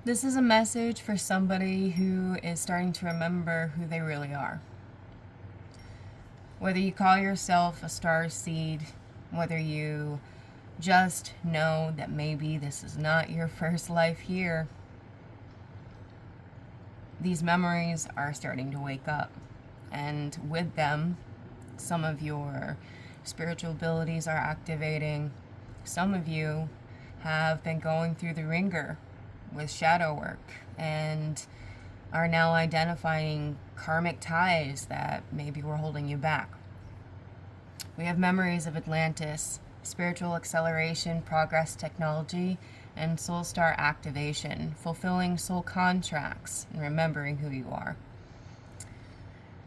This is a message for somebody who is starting to remember who they really are. Whether you call yourself a star seed, whether you just know that maybe this is not your first life here, these memories are starting to wake up. And with them, some of your spiritual abilities are activating. Some of you have been going through the ringer with shadow work and are now identifying karmic ties that maybe were holding you back. We have memories of Atlantis, spiritual acceleration, progress technology, and soul star activation, fulfilling soul contracts, and remembering who you are.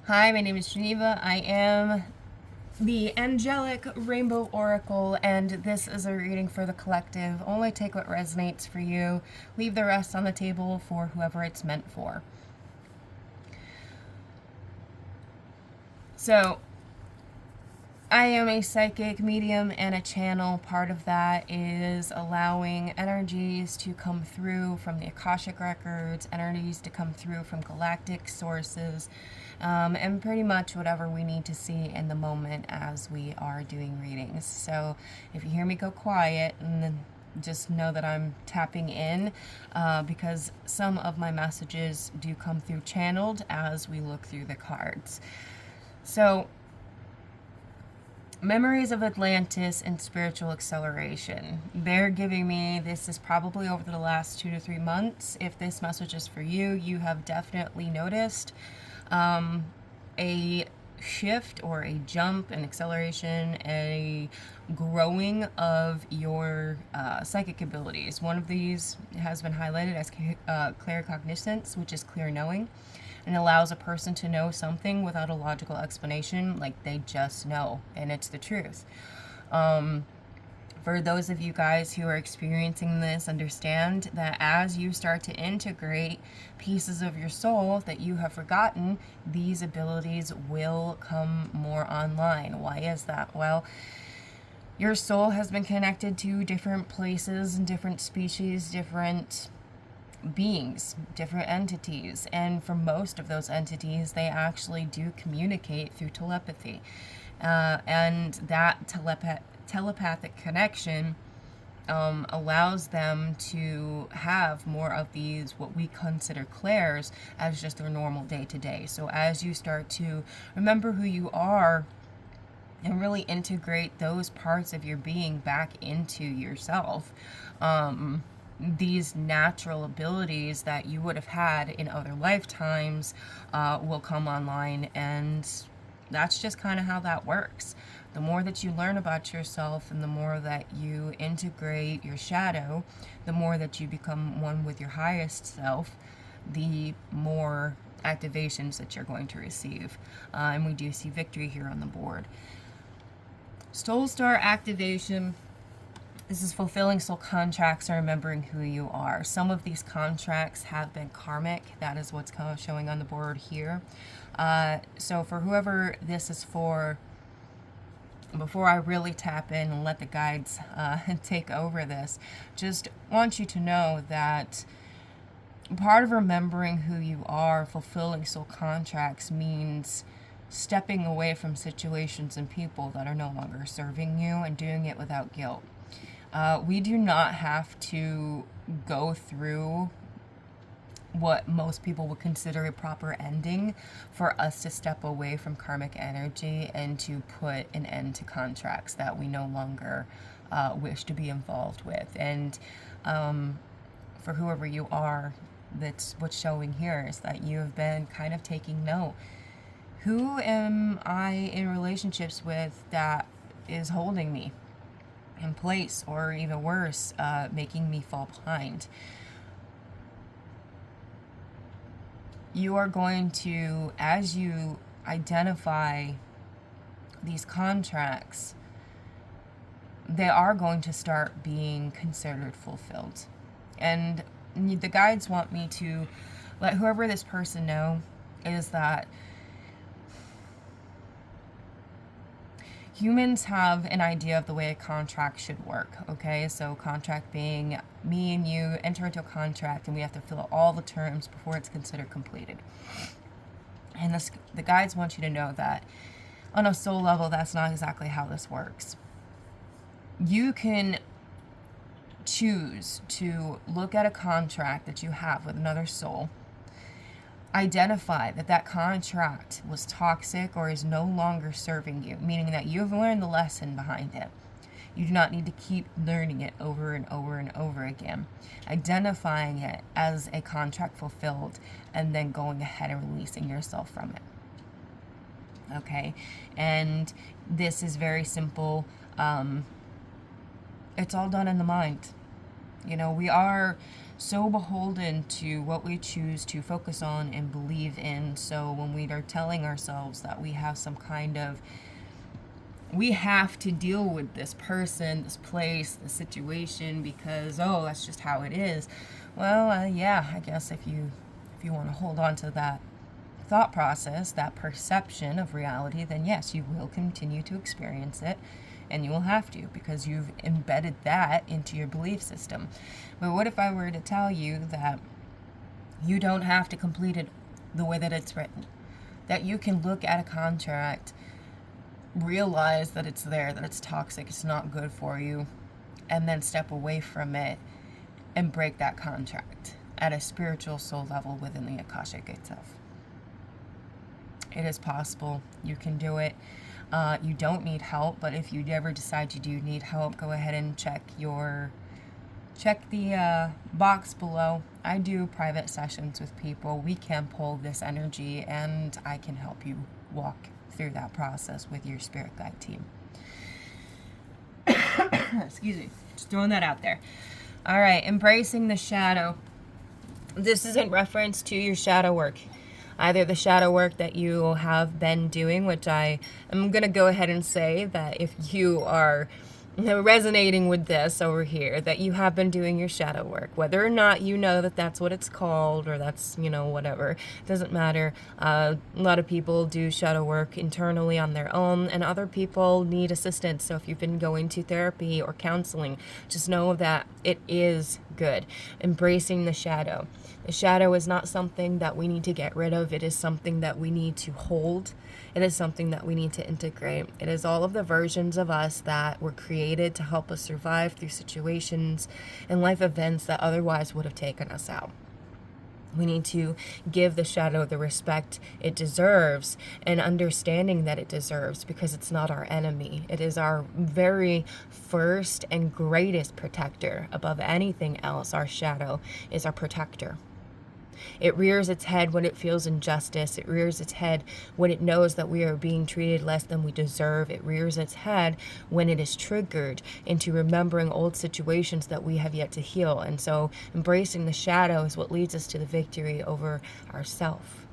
Hi, my name is Geneva. I am the Angelic Rainbow Oracle, and this is a reading for the collective. Only take what resonates for you. Leave the rest on the table for whoever it's meant for. So, I am a psychic medium and a channel. Part of that is allowing energies to come through from the Akashic Records, energies to come through from galactic sources, and pretty much whatever we need to see in the moment as we are doing readings. So if you hear me go quiet, and then just know that I'm tapping in because some of my messages do come through channeled as we look through the cards. So, memories of Atlantis and spiritual acceleration. They're giving me, this is probably over the last 2 to 3 months. If this message is for you, you have definitely noticed a shift or a jump, an acceleration, a growing of your psychic abilities. One of these has been highlighted as claircognizance, which is clear knowing, and allows a person to know something without a logical explanation, like they just know, and it's the truth. For those of you guys who are experiencing this, understand that as you start to integrate pieces of your soul that you have forgotten, these abilities will come more online. Why is that? Well, your soul has been connected to different places and different species, different beings, different entities, and for most of those entities, they actually do communicate through telepathy. And that telepathic connection allows them to have more of these, what we consider clairs, as just their normal day to day. So as you start to remember who you are and really integrate those parts of your being back into yourself, these natural abilities that you would have had in other lifetimes will come online, and that's just kind of how that works. The more that you learn about yourself and the more that you integrate your shadow, the more that you become one with your highest self, the more activations that you're going to receive. And we do see victory here on the board. Soul Star activation. This is fulfilling soul contracts and remembering who you are. Some of these contracts have been karmic. That is what's kind of showing on the board here. So for whoever this is for, before I really tap in and let the guides take over this, just want you to know that part of remembering who you are, fulfilling soul contracts, means stepping away from situations and people that are no longer serving you and doing it without guilt. We do not have to go through what most people would consider a proper ending for us to step away from karmic energy and to put an end to contracts that we no longer wish to be involved with. And for whoever you are, that's what's showing here, is that you have been kind of taking note. Who am I in relationships with that is holding me in place, or even worse, making me fall behind? You are going to, as you identify these contracts, they are going to start being considered fulfilled. And the guides want me to let whoever this person know is that humans have an idea of the way a contract should work, okay? So contract being me and you enter into a contract and we have to fill out all the terms before it's considered completed. And the guides want you to know that on a soul level, that's not exactly how this works. You can choose to look at a contract that you have with another soul, identify that that contract was toxic or is no longer serving you, meaning that you've learned the lesson behind it. You do not need to keep learning it over and over and over again. Identifying it as a contract fulfilled and then going ahead and releasing yourself from it. Okay? And this is very simple. It's all done in the mind. You know, we are so beholden to what we choose to focus on and believe in. So when we are telling ourselves that we have some kind of, we have to deal with this person, this place, this situation because, oh, that's just how it is. Well, yeah, I guess if you want to hold on to that thought process, that perception of reality, then yes, you will continue to experience it. And you will have to, because you've embedded that into your belief system. But what if I were to tell you that you don't have to complete it the way that it's written? That you can look at a contract, realize that it's there, that it's toxic, it's not good for you, and then step away from it and break that contract at a spiritual soul level within the Akashic itself. It is possible. You can do it. You don't need help, but if you ever decide you do need help, go ahead and check the box below. I do private sessions with people. We can pull this energy, and I can help you walk through that process with your spirit guide team. Excuse me. Just throwing that out there. All right, embracing the shadow. This is in reference to your shadow work. Either the shadow work that you have been doing, which I am going to go ahead and say that if you are resonating with this over here, that you have been doing your shadow work, whether or not you know that that's what it's called or that's, whatever, doesn't matter. A lot of people do shadow work internally on their own, and other people need assistance. So if you've been going to therapy or counseling, just know that it is good. Embracing the shadow. The shadow is not something that we need to get rid of. It is something that we need to hold. It is something that we need to integrate. It is all of the versions of us that were created to help us survive through situations and life events that otherwise would have taken us out. We need to give the shadow the respect it deserves and understanding that it deserves, because it's not our enemy. It is our very first and greatest protector. Above anything else, our shadow is our protector. It rears its head when it feels injustice. It rears its head when it knows that we are being treated less than we deserve. It rears its head when it is triggered into remembering old situations that we have yet to heal. And so embracing the shadow is what leads us to the victory over ourself.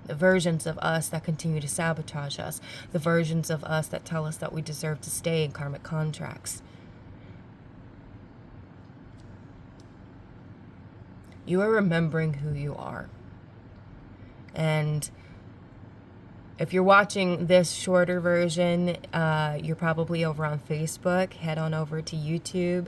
The versions of us that continue to sabotage us. The versions of us that tell us that we deserve to stay in karmic contracts. You are remembering who you are. And if you're watching this shorter version, you're probably over on Facebook. Head on over to YouTube,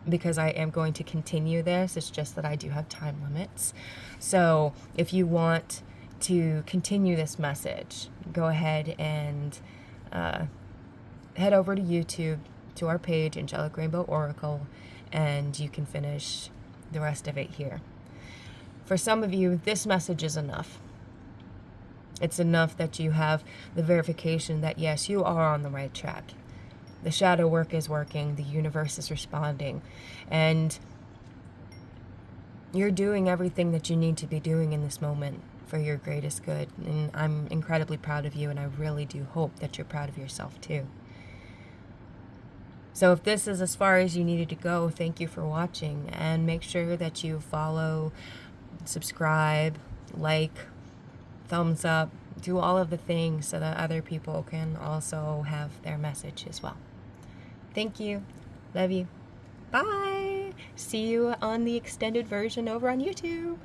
because I am going to continue this. It's just that I do have time limits. So if you want to continue this message, go ahead and head over to YouTube, to our page, Angelic Rainbow Oracle, and you can finish the rest of it here. For some of you, this message is enough. It's enough that you have the verification that yes, you are on the right track. The shadow work is working, the universe is responding, and you're doing everything that you need to be doing in this moment for your greatest good. And I'm incredibly proud of you, and I really do hope that you're proud of yourself too. So if this is as far as you needed to go, thank you for watching, and make sure that you follow, subscribe, like, thumbs up, do all of the things so that other people can also have their message as well. Thank you. Love you. Bye. See you on the extended version over on YouTube.